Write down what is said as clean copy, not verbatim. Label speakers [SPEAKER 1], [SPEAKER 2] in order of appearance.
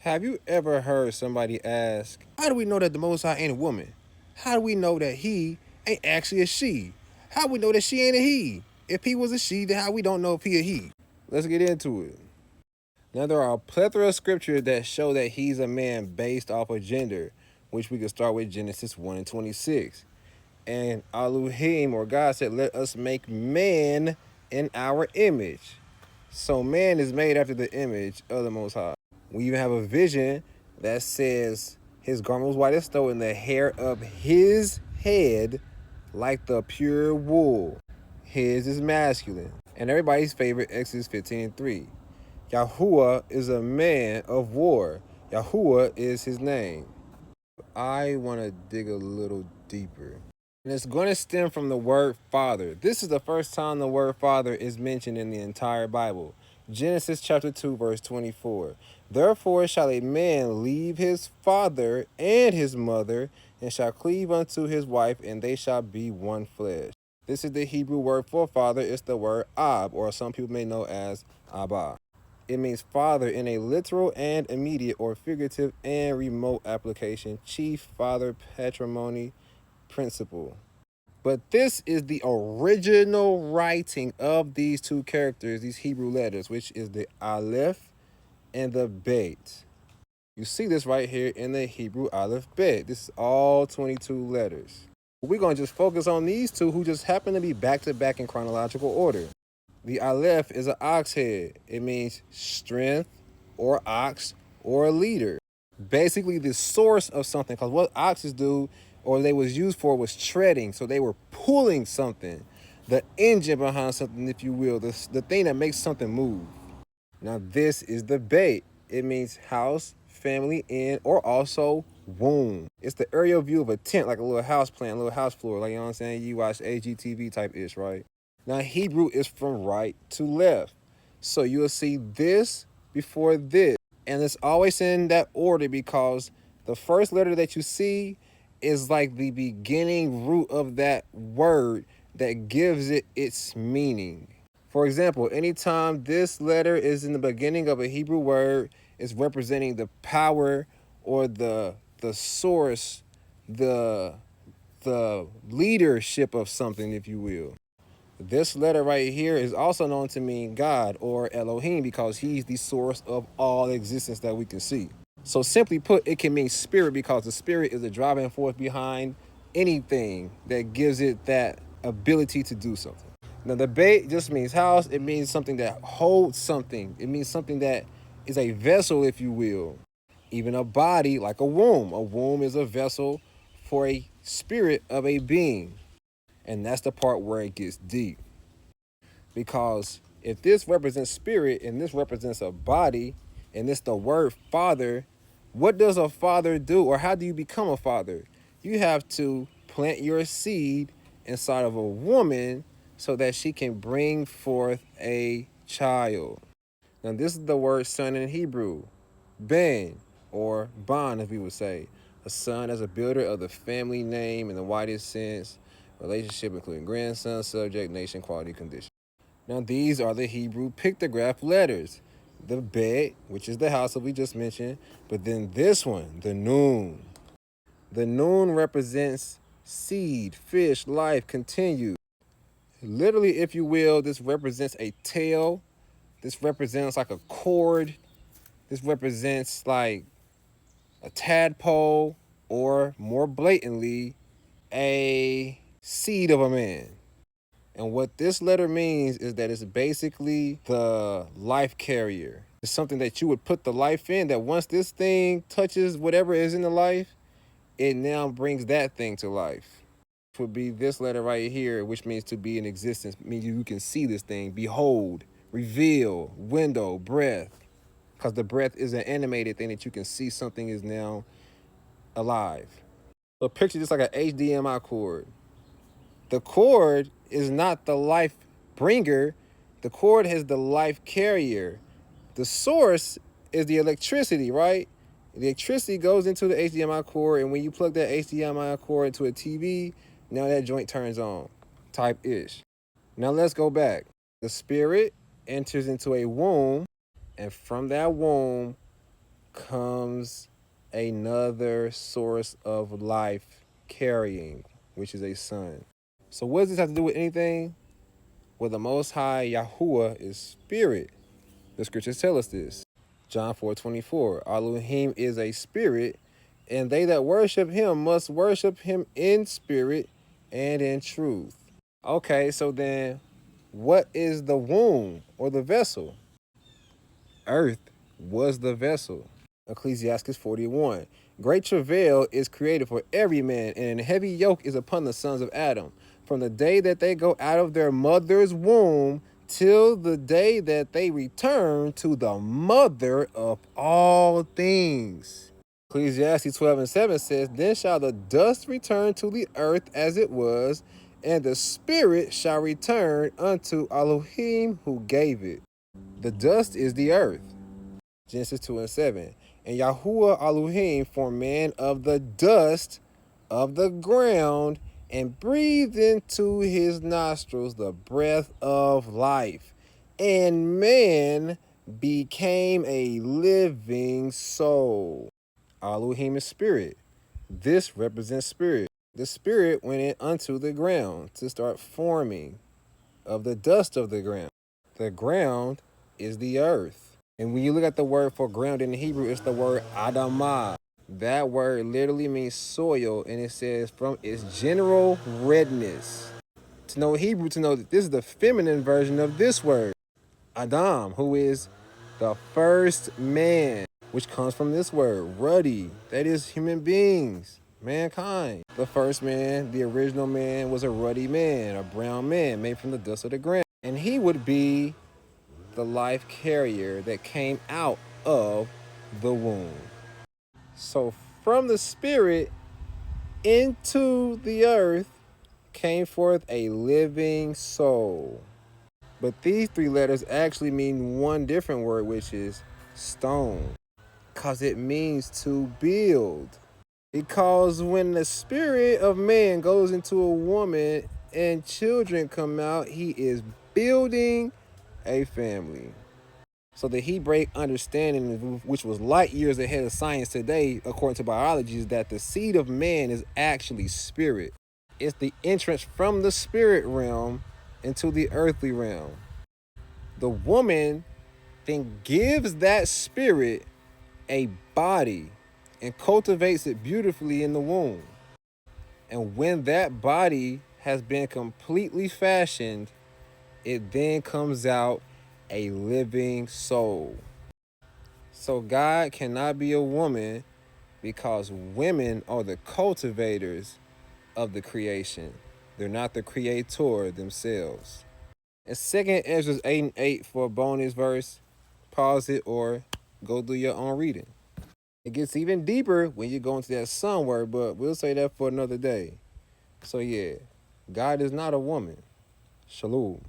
[SPEAKER 1] Have you ever heard somebody ask, how do we know that the Most High ain't a woman? How do we know that he ain't actually a she? How do we know that she ain't a he? If he was a she, then how we don't know if he a he? Let's get into it. Now, there are a plethora of scriptures that show that he's a man based off of gender, which we can start with Genesis 1 and 26. And Elohim, or God, said, let us make man in our image. So man is made after the image of the Most High. We even have a vision that says his garment was white as snow and the hair of his head like the pure wool. His is masculine. And everybody's favorite, Exodus 15:3. Yahuwah is a man of war. Yahuwah is his name. I want to dig a little deeper. And it's going to stem from the word father. This is the first time the word father is mentioned in the entire Bible. Genesis chapter 2, verse 24. Therefore shall a man leave his father and his mother, and shall cleave unto his wife, and they shall be one flesh. This is the Hebrew word for father. It's the word ab, or some people may know as Abba. It means father in a literal and immediate or figurative and remote application. Chief, father, patrimony, principle. But this is the original writing of these two characters, these Hebrew letters, which is the Aleph and the Bet. You see this right here in the Hebrew Aleph Bet. This is all 22 letters. We're going to just focus on these two who just happen to be back to back in chronological order. The Aleph is an ox head. It means strength or ox or leader. Basically the source of something, because what oxes do or they was used for was treading. So they were pulling something, the engine behind something, if you will, the thing that makes something move. Now this is the Bet. It means house, family, inn, or also womb. It's the aerial view of a tent, like a little house plan, a little house floor, like, you know what I'm saying? You watch AGTV type ish, right? Now Hebrew is from right to left. So you'll see this before this. And it's always in that order because the first letter that you see is like the beginning root of that word that gives it its meaning. For example, anytime this letter is in the beginning of a Hebrew word, it's representing the power or the source, the leadership of something, if you will. This letter right here is also known to mean God or Elohim because he's the source of all existence that we can see. So simply put, it can mean spirit because the spirit is the driving force behind anything that gives it that ability to do something. Now the Bet just means house. It means something that holds something. It means something that is a vessel, if you will. Even a body like a womb. A womb is a vessel for a spirit of a being. And that's the part where it gets deep. Because if this represents spirit and this represents a body and it's the word father, what does a father do, or how do you become a father? You have to plant your seed inside of a woman so that she can bring forth a child. Now this is the word son in Hebrew, ben, or ban, as we would say. A son as a builder of the family name in the widest sense, relationship including grandson, subject, nation, quality, condition. Now these are the Hebrew pictograph letters. The Bet, which is the house that we just mentioned, but then this one, the Nun. The Nun represents seed, fish, life, continue. Literally, if you will, this represents a tail. This represents like a cord. This represents like a tadpole, or more blatantly, a seed of a man. And what this letter means is that it's basically the life carrier. It's something that you would put the life in, that once this thing touches whatever is in the life, it now brings that thing to life. It would be this letter right here, which means to be in existence, means you can see this thing, behold, reveal, window, breath. Because the breath is an animated thing that you can see something is now alive. So picture just like an HDMI cord. The cord is not the life bringer. The cord is the life carrier. The source is the electricity, right? The electricity goes into the HDMI cord, and when you plug that HDMI cord into a TV, now that joint turns on, type-ish. Now let's go back. The spirit enters into a womb, and from that womb comes another source of life carrying, which is a son. So what does this have to do with anything? Well, the Most High Yahuwah is spirit. The scriptures tell us this. John 4:24. Elohim is a spirit, and they that worship him must worship him in spirit and in truth. Okay, so then what is the womb or the vessel? Earth was the vessel. Ecclesiastes 41. Great travail is created for every man, and a heavy yoke is upon the sons of Adam, from the day that they go out of their mother's womb till the day that they return to the mother of all things. Ecclesiastes 12:7 says, Then shall the dust return to the earth as it was, and the spirit shall return unto Elohim who gave it. The dust is the earth. Genesis 2:7. And Yahuwah Elohim formed man of the dust of the ground and breathed into his nostrils the breath of life. And man became a living soul. Elohim is spirit. This represents spirit. The spirit went in unto the ground to start forming of the dust of the ground. The ground is the earth. And when you look at the word for ground in Hebrew, it's the word Adamah. That word literally means soil, and it says from its general redness. To know Hebrew, to know that this is the feminine version of this word, Adam, who is the first man, which comes from this word, ruddy. That is human beings, mankind. The first man, the original man, was a ruddy man, a brown man made from the dust of the ground. And he would be the life carrier that came out of the womb. So from the spirit into the earth came forth a living soul. But these three letters actually mean one different word, which is stone, because it means to build. Because when the spirit of man goes into a woman and children come out, he is building a family. So the Hebraic understanding, which was light years ahead of science today, according to biology, is that the seed of man is actually spirit. It's the entrance from the spirit realm into the earthly realm. The woman then gives that spirit a body and cultivates it beautifully in the womb. And when that body has been completely fashioned, it then comes out a living soul. So God cannot be a woman because women are the cultivators of the creation. They're not the creator themselves. And 2 Ezra 8:8 for a bonus verse. Pause it or go do your own reading. It gets even deeper when you go into that son word, but we'll say that for another day. So yeah, God is not a woman. Shalom.